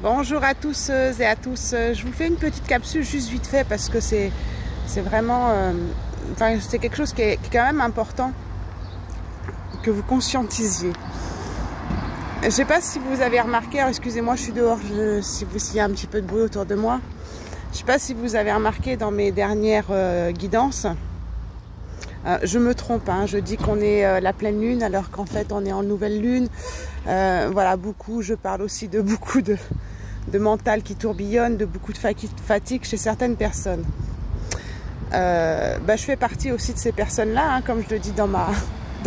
Bonjour à tous et à tous. Je vous fais une petite capsule juste vite fait parce que c'est vraiment, c'est quelque chose qui est quand même important que vous conscientisiez. Je ne sais pas si vous avez remarqué, excusez-moi, je suis dehors, s'il y a un petit peu de bruit autour de moi. Je ne sais pas si vous avez remarqué dans mes dernières guidances, je me trompe, hein, je dis qu'on est la pleine lune alors qu'en fait on est en nouvelle lune. Voilà, je parle aussi de beaucoup de mental qui tourbillonne, de beaucoup de fatigue chez certaines personnes. Je fais partie aussi de ces personnes-là, hein, comme je le dis dans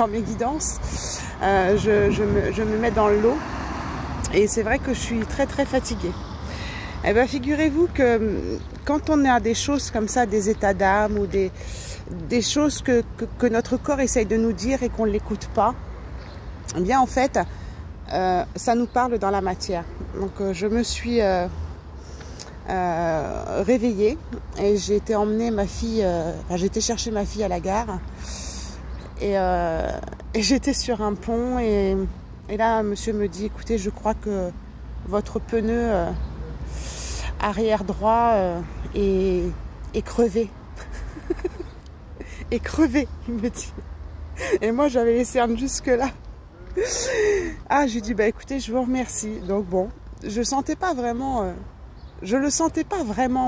mes guidances. Je me mets dans le lot et c'est vrai que je suis très très fatiguée. Eh bien, figurez-vous que quand on a des choses comme ça, des états d'âme ou des choses que notre corps essaye de nous dire et qu'on ne l'écoute pas, eh bien en fait, ça nous parle dans la matière. Donc je me suis réveillée et j'ai été emmener ma fille, j'ai été chercher ma fille à la gare et j'étais sur un pont et là monsieur me dit, écoutez, je crois que votre pneu arrière droit est crevé. est crevé, il me dit. Et moi j'avais les cernes jusque là. Ah, je lui dis, écoutez, je vous remercie. Donc bon, je le sentais pas vraiment,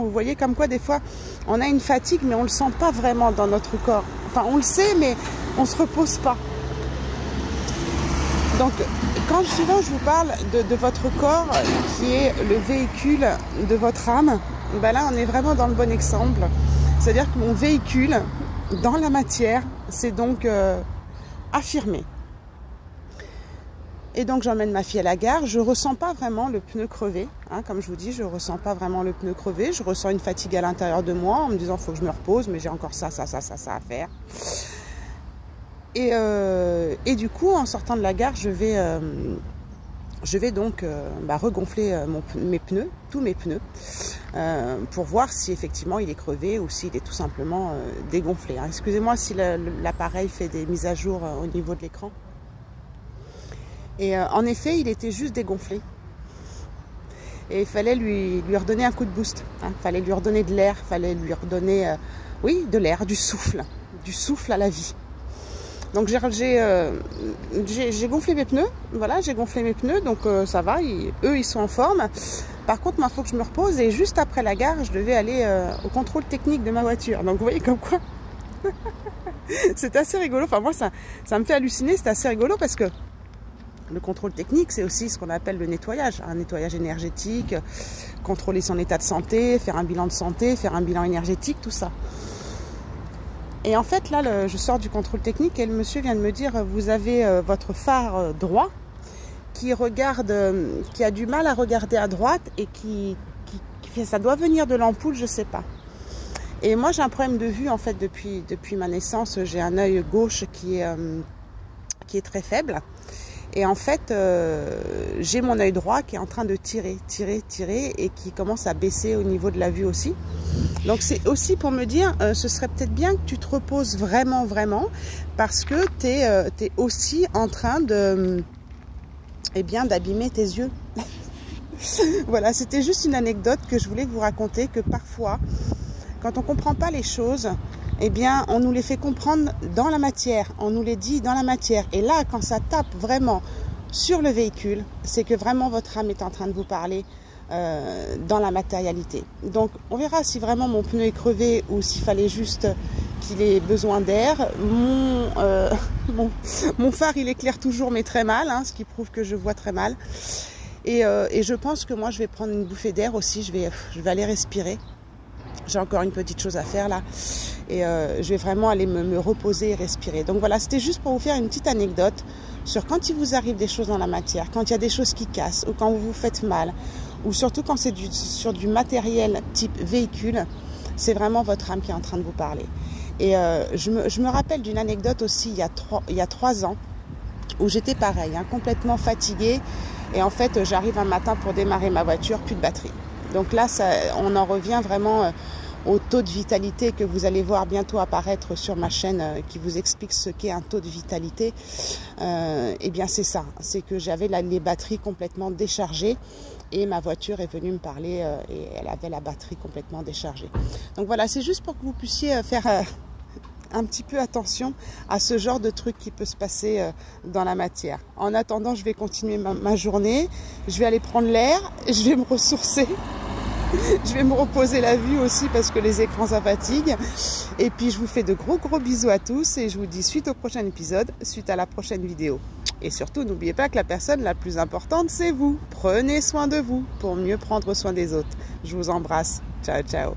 vous voyez, comme quoi des fois on a une fatigue mais on le sent pas vraiment dans notre corps. Enfin, on le sait mais on se repose pas. Donc quand souvent je vous parle de votre corps qui est le véhicule de votre âme, là on est vraiment dans le bon exemple. C'est-à-dire que mon véhicule dans la matière, c'est donc affirmé. Et donc j'emmène ma fille à la gare, je ressens pas vraiment le pneu crevé, hein, comme je vous dis, je ressens pas vraiment le pneu crevé, je ressens une fatigue à l'intérieur de moi en me disant faut que je me repose, mais j'ai encore ça à faire. Et du coup, en sortant de la gare, je vais donc regonfler mes pneus, tous mes pneus, pour voir si effectivement il est crevé ou s'il est tout simplement dégonflé. Hein. Excusez-moi si l'appareil fait des mises à jour au niveau de l'écran. Et en effet, il était juste dégonflé. Et il fallait lui redonner un coup de boost. Hein. Il fallait lui redonner de l'air, il fallait lui redonner, de l'air, du souffle à la vie. Donc j'ai gonflé mes pneus, voilà, j'ai gonflé mes pneus, donc ça va, eux ils sont en forme. Par contre, moi il faut que je me repose et juste après la gare, je devais aller au contrôle technique de ma voiture. Donc vous voyez comme quoi, c'est assez rigolo, enfin moi ça me fait halluciner, c'est assez rigolo parce que le contrôle technique, c'est aussi ce qu'on appelle le nettoyage, un nettoyage énergétique, contrôler son état de santé, faire un bilan de santé, faire un bilan énergétique, tout ça. Et en fait, là, je sors du contrôle technique et le monsieur vient de me dire, vous avez votre phare droit qui a du mal à regarder à droite et ça doit venir de l'ampoule, je sais pas. Et moi, j'ai un problème de vue, en fait, depuis ma naissance, j'ai un œil gauche qui est très faible. Et en fait, j'ai mon œil droit qui est en train de tirer et qui commence à baisser au niveau de la vue aussi. Donc c'est aussi pour me dire, ce serait peut-être bien que tu te reposes vraiment, parce que tu es aussi en train d'abîmer tes yeux. Voilà, c'était juste une anecdote que je voulais vous raconter, que parfois, quand on ne comprend pas les choses, eh bien, on nous les fait comprendre dans la matière, on nous les dit dans la matière. Et là, quand ça tape vraiment sur le véhicule, c'est que vraiment votre âme est en train de vous parler dans la matérialité. Donc, on verra si vraiment mon pneu est crevé ou s'il fallait juste qu'il ait besoin d'air. Mon phare, il éclaire toujours, mais très mal, hein, ce qui prouve que je vois très mal. Et je pense que moi, je vais prendre une bouffée d'air aussi, je vais aller respirer. J'ai encore une petite chose à faire là et je vais vraiment aller me reposer et respirer. Donc voilà, c'était juste pour vous faire une petite anecdote sur quand il vous arrive des choses dans la matière, quand il y a des choses qui cassent ou quand vous vous faites mal ou surtout quand c'est sur du matériel type véhicule, c'est vraiment votre âme qui est en train de vous parler. Et je me rappelle d'une anecdote aussi il y a 3 ans où j'étais pareil, hein, complètement fatiguée et en fait j'arrive un matin pour démarrer ma voiture, plus de batterie. Donc là, on en revient vraiment au taux de vitalité que vous allez voir bientôt apparaître sur ma chaîne qui vous explique ce qu'est un taux de vitalité, eh bien c'est ça, c'est que j'avais les batteries complètement déchargées et ma voiture est venue me parler et elle avait la batterie complètement déchargée. Donc voilà, c'est juste pour que vous puissiez faire un petit peu attention à ce genre de truc qui peut se passer dans la matière. En attendant, je vais continuer ma journée, je vais aller prendre l'air, je vais me ressourcer, je vais me reposer la vue aussi parce que les écrans ça fatigue. Et puis je vous fais de gros bisous à tous et je vous dis suite au prochain épisode, suite à la prochaine vidéo. Et surtout, n'oubliez pas que la personne la plus importante, c'est vous. Prenez soin de vous pour mieux prendre soin des autres. Je vous embrasse. Ciao, ciao.